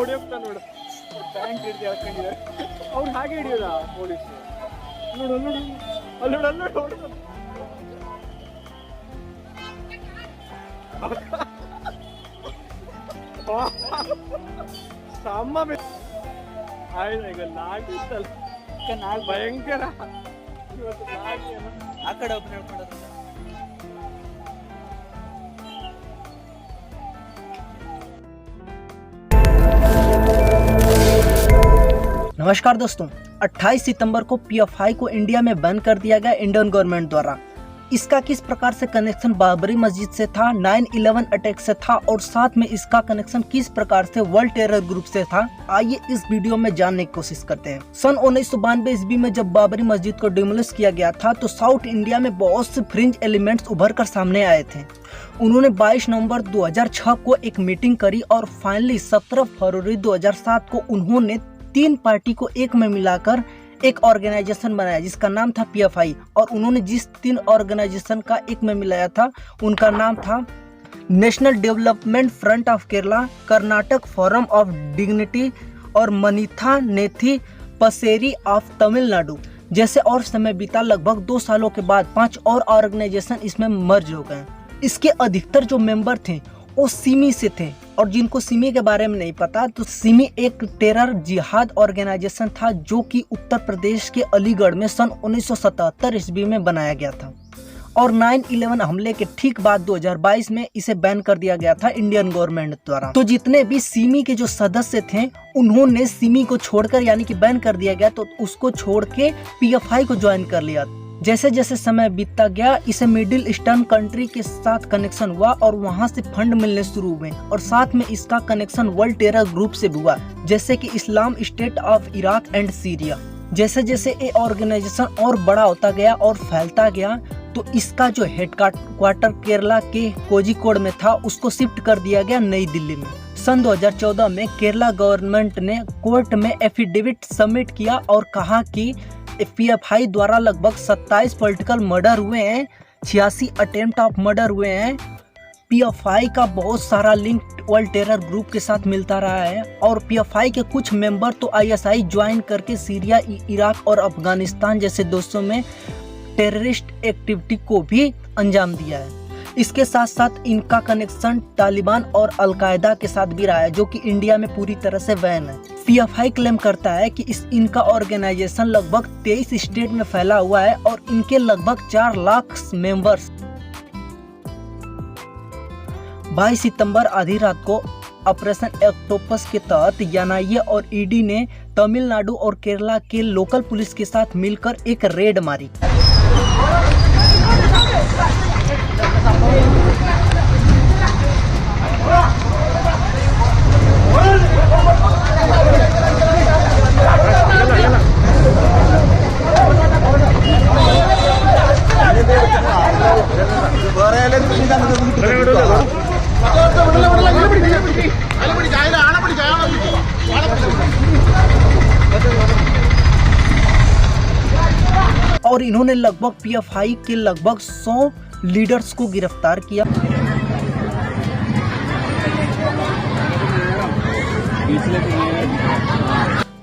ಓಡಿ ಹೋಗ್ತಾನೆ ನೋಡು. ಟ್ಯಾಂಕ್ ಹಿಡಿದು ಎಳ್ಕೊಂಡಿದ್ದಾರೆ. ಅವ್ರು ಹಾಗೆ ಹಿಡಿಯೋದ ಪೊಲೀಸ್? ನೋಡು ನೋಡು ಅಲ್ಲೋಡು ಹೊಡ್ತಾನೆ. ಸಮ್ಮ ಆಯ್ತು ಈಗ ಲಾಟಿ ಇತ್ತಲ್ಲ ಭಯಂಕರ. ಇವತ್ತು ಲಾಟಿ ಆ ಕಡೆ ಒಬ್ಬ ಹೇಳ್ಕೊಡೋದು. नमस्कार दोस्तों, 28 सितंबर को पीएफआई को इंडिया में बैन कर दिया गया इंडियन गवर्नमेंट द्वारा। इसका किस प्रकार से कनेक्शन बाबरी मस्जिद से था, 9/11 अटैक से था और साथ में इसका कनेक्शन किस प्रकार से वर्ल्ड टेरर ग्रुप से था, आइए इस वीडियो में जानने की कोशिश करते हैं। सन 1992 ईस्वी में जब बाबरी मस्जिद को डिमोलिश किया गया था तो साउथ इंडिया में बहुत से फ्रिंज एलिमेंट्स उभर कर सामने आए थे। उन्होंने 22 नवंबर 2006 को एक मीटिंग करी और फाइनली 17 फरवरी 2007 को उन्होंने 3 पार्टी को एक में मिलाकर एक ऑर्गेनाइजेशन बनाया जिसका नाम था पीएफआई। और उन्होंने जिस 3 ऑर्गेनाइजेशन का एक में मिलाया था उनका नाम था national development front of Kerala, Karnataka forum of dignity और मनीथा नेथी पसेरी ऑफ तमिलनाडु। जैसे और समय बीता, लगभग 2 सालों के बाद 5 और ऑर्गेनाइजेशन इसमें मर्ज हो गए। इसके अधिकतर जो मेंबर थे वो सिमी से थे, और जिनको सिमी के बारे में नहीं पता तो सिमी एक टेरर जिहाद ऑर्गेनाइजेशन था जो कि उत्तर प्रदेश के अलीगढ़ में सन 1977 ईस्वी में बनाया गया था। और 9/11 हमले के ठीक बाद 2022 में इसे बैन कर दिया गया था इंडियन गवर्नमेंट द्वारा। तो जितने भी सिमी के जो सदस्य थे उन्होंने सिमी को छोड़कर, यानी कि बैन कर दिया गया तो उसको छोड़ के पीएफआई को ज्वाइन कर लिया। जैसे जैसे समय बीतता गया इसे मिडिल ईस्टर्न कंट्री के साथ कनेक्शन हुआ और वहां से फंड मिलने शुरू हुए और साथ में इसका कनेक्शन वर्ल्ड टेरर ग्रुप से हुआ, जैसे कि Islam state of Iraq and Syria. जैसे जैसे ये ऑर्गेनाइजेशन और बड़ा होता गया और फैलता गया तो इसका जो हेड क्वार्टर केरला के कोझिकोड में था उसको शिफ्ट कर दिया गया नई दिल्ली में। सन 2014 में केरला गवर्नमेंट ने कोर्ट में एफिडेविट सबमिट किया और कहा कि पीएफआई द्वारा लगभग 27 पॉलिटिकल मर्डर हुए हैं, 86 अटेम्प्ट ऑफ मर्डर हुए हैं। पीएफआई का बहुत सारा लिंक वर्ल्ड टेरर ग्रुप के साथ मिलता रहा है और पीएफआई के कुछ मेंबर तो आईएसआई ज्वाइन करके सीरिया, इराक और अफगानिस्तान जैसे देशों में टेररिस्ट एक्टिविटी को भी अंजाम दिया है। इसके साथ साथ इनका कनेक्शन तालिबान और अलकायदा के साथ भी रहा है जो कि इंडिया में पूरी तरह से बैन है। पीएफआई क्लेम करता है कि इनका ऑर्गेनाइजेशन लगभग 23 स्टेट में फैला हुआ है और इनके लगभग 4 लाख मेंबर्स। 22 सितंबर आधी रात को ऑपरेशन ऑक्टोपस के तहत एनआईए और ईडी ने तमिलनाडु और केरला के लोकल पुलिस के साथ मिलकर एक रेड मारी। और इन्होंने लगभग पीएफआई के लगभग 100 लीडर्स को गिरफ्तार किया।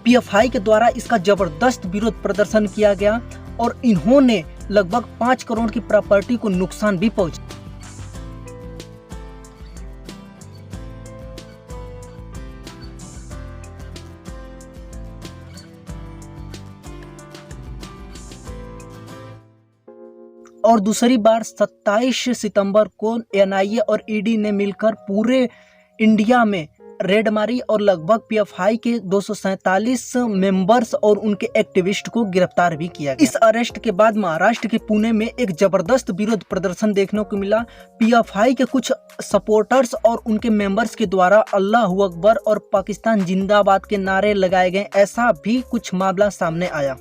पीएफआई के द्वारा इसका जबरदस्त विरोध प्रदर्शन किया गया और इन्होंने लगभग 5 करोड़ की प्रॉपर्टी को नुकसान भी पहुंचा। और दूसरी बार 27 सितंबर को एनआईए और ईडी ने मिलकर पूरे इंडिया में रेड मारी और लगभग पीएफआई के 247 मेंबर्स और उनके एक्टिविस्ट को गिरफ्तार भी किया गया। इस अरेस्ट के बाद महाराष्ट्र के पुणे में एक जबरदस्त विरोध प्रदर्शन देखने को मिला। पीएफआई के कुछ सपोर्टर्स और उनके मेंबर्स के द्वारा अल्लाह अकबर और पाकिस्तान जिंदाबाद के नारे लगाए गए, ऐसा भी कुछ मामला सामने आया।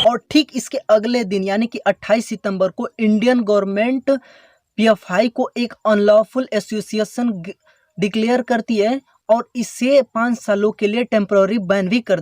और ठीक इसके अगले दिन यानी कि 28 सितंबर को इंडियन गवर्नमेंट पीएफआई को एक अनलॉफुल एसोसिएशन डिक्लेयर करती है और इसे 5 सालों के लिए टेम्पररी बैन भी कर